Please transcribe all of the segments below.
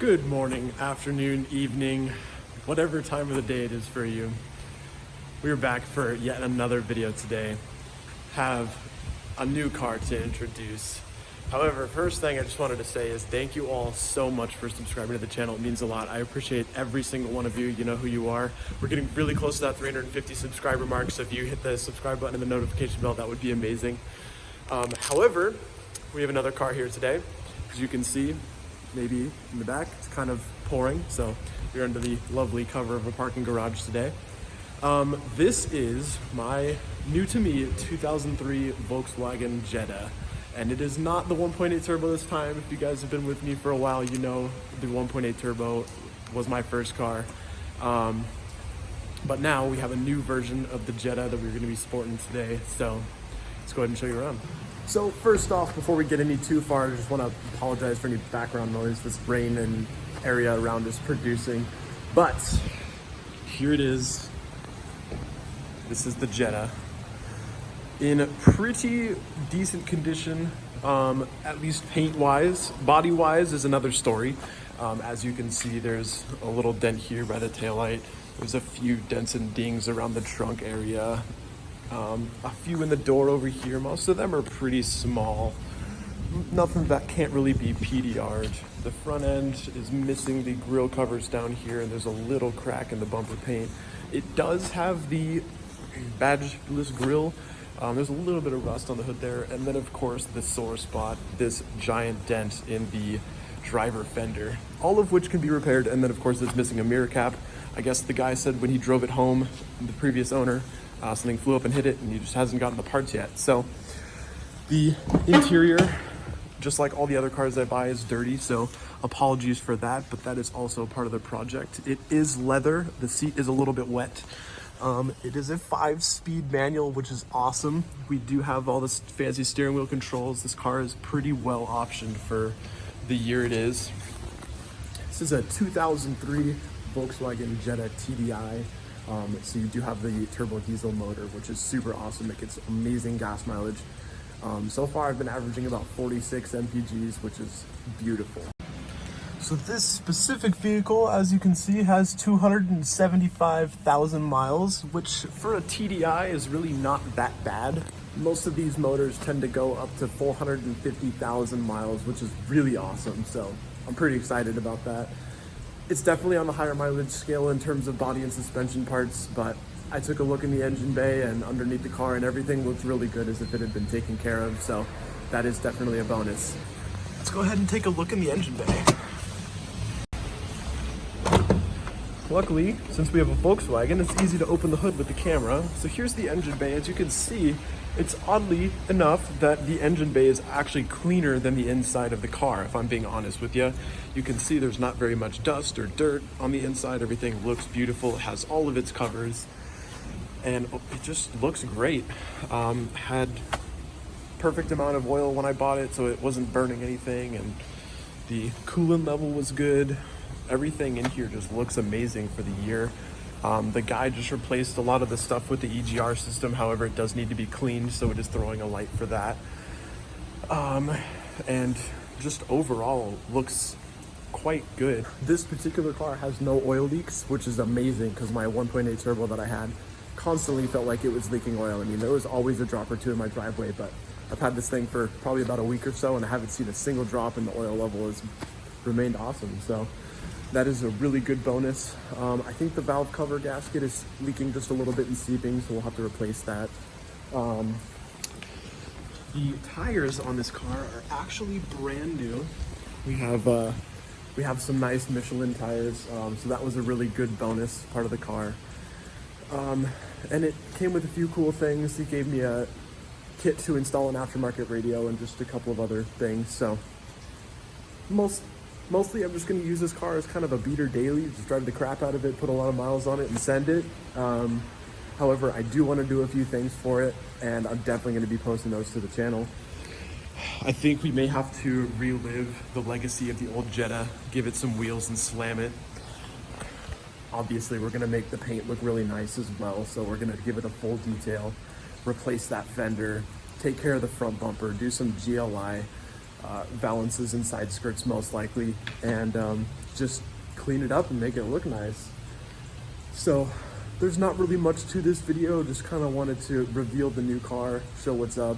Good morning, afternoon, evening, whatever time of the day it is for you. We are back for yet another video today. Have a new car to introduce. However, first thing I just wanted to say is thank you all so much for subscribing to the channel. It means a lot. I appreciate every single one of you. You know who you are. We're getting really close to that 350 subscriber mark, so if you hit the subscribe button and the notification bell, that would be amazing. However, we have another car here today. As you can see, maybe in the back, it's kind of pouring, so we're under the lovely cover of a parking garage today. This is my new to me 2003 Volkswagen Jetta, and it is not the 1.8 turbo this time. If you guys have been with me for a while, you know the 1.8 turbo was my first car. But now we have a new version of the Jetta that we're going to be sporting today, so let's go ahead and show you around. So first off, before we get any too far, I just want to apologize for any background noise this rain and area around is producing. But here it is. This is the Jetta. In pretty decent condition, at least paint-wise. Body-wise is another story. As you can see, there's a little dent here by the taillight. There's a few dents and dings around the trunk area. A few in the door over here. Most of them are pretty small. Nothing that can't really be PDR'd. The front end is missing the grille covers down here, and there's a little crack in the bumper paint. It does have the badgeless grille. There's a little bit of rust on the hood there, and then of course the sore spot, this giant dent in the driver fender, all of which can be repaired. And then of course it's missing a mirror cap. I guess the guy said when he drove it home, the previous owner, something flew up and hit it, and he just hasn't gotten the parts yet. So the interior, just like all the other cars I buy, is dirty, so apologies for that, but that is also part of the project. It is leather. The seat is a little bit wet. It is a 5-speed manual, which is awesome. We do have all this fancy steering wheel controls. This car is pretty well optioned for the year it is. This is a 2003 Volkswagen Jetta TDI. So you do have the turbo diesel motor, which is super awesome. It gets amazing gas mileage. So far I've been averaging about 46 mpgs, which is beautiful. So this specific vehicle, as you can see, has 275,000 miles, which for a TDI is really not that bad. Most of these motors tend to go up to 450,000 miles, which is really awesome. So I'm pretty excited about that. It's definitely on the higher mileage scale in terms of body and suspension parts, but I took a look in the engine bay and underneath the car, and everything looked really good as if it had been taken care of, so that is definitely a bonus. Let's go ahead and take a look in the engine bay. Luckily, since we have a Volkswagen, it's easy to open the hood with the camera. So here's the engine bay. As you can see, it's oddly enough that the engine bay is actually cleaner than the inside of the car, if I'm being honest with you. You can see there's not very much dust or dirt on the inside. Everything looks beautiful. It has all of its covers, and it just looks great. Had perfect amount of oil when I bought it, so it wasn't burning anything, and the coolant level was good. Everything in here just looks amazing for the year. The guy just replaced a lot of the stuff with the EGR system. However, it does need to be cleaned, so it is throwing a light for that. And just overall looks quite good. This particular car has no oil leaks, which is amazing because my 1.8 turbo that I had constantly felt like it was leaking oil. I mean, there was always a drop or two in my driveway, but I've had this thing for probably about a week or so, and I haven't seen a single drop, and the oil level has remained awesome. So that is a really good bonus. I think the valve cover gasket is leaking just a little bit and seeping, so we'll have to replace that. The tires on this car are actually brand new. We have some nice Michelin tires, so that was a really good bonus part of the car. And it came with a few cool things. He gave me a kit to install an aftermarket radio and just a couple of other things. So mostly I'm just going to use this car as kind of a beater daily, just drive the crap out of it, put a lot of miles on it, and send it. However, I do want to do a few things for it, and I'm definitely going to be posting those to the channel. I think we may have to relive the legacy of the old Jetta, give it some wheels and slam it. Obviously, we're going to make the paint look really nice as well, so we're going to give it a full detail, replace that fender, take care of the front bumper, do some GLI, valances and side skirts most likely, and just clean it up and make it look nice. So there's not really much to this video, just kind of wanted to reveal the new car, show what's up,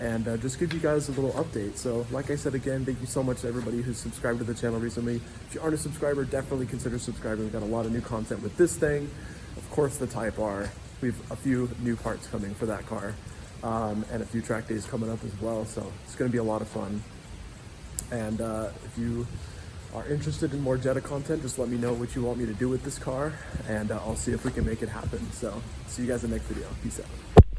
and just give you guys a little update. So like I said again, thank you so much to everybody who's subscribed to the channel recently. If you aren't a subscriber, definitely consider subscribing. We've got a lot of new content with this thing. Of course, the Type R. We've a few new parts coming for that car, and a few track days coming up as well. So it's going to be a lot of fun. And if you are interested in more Jetta content, just let me know what you want me to do with this car, and I'll see if we can make it happen. So see you guys in the next video. Peace out.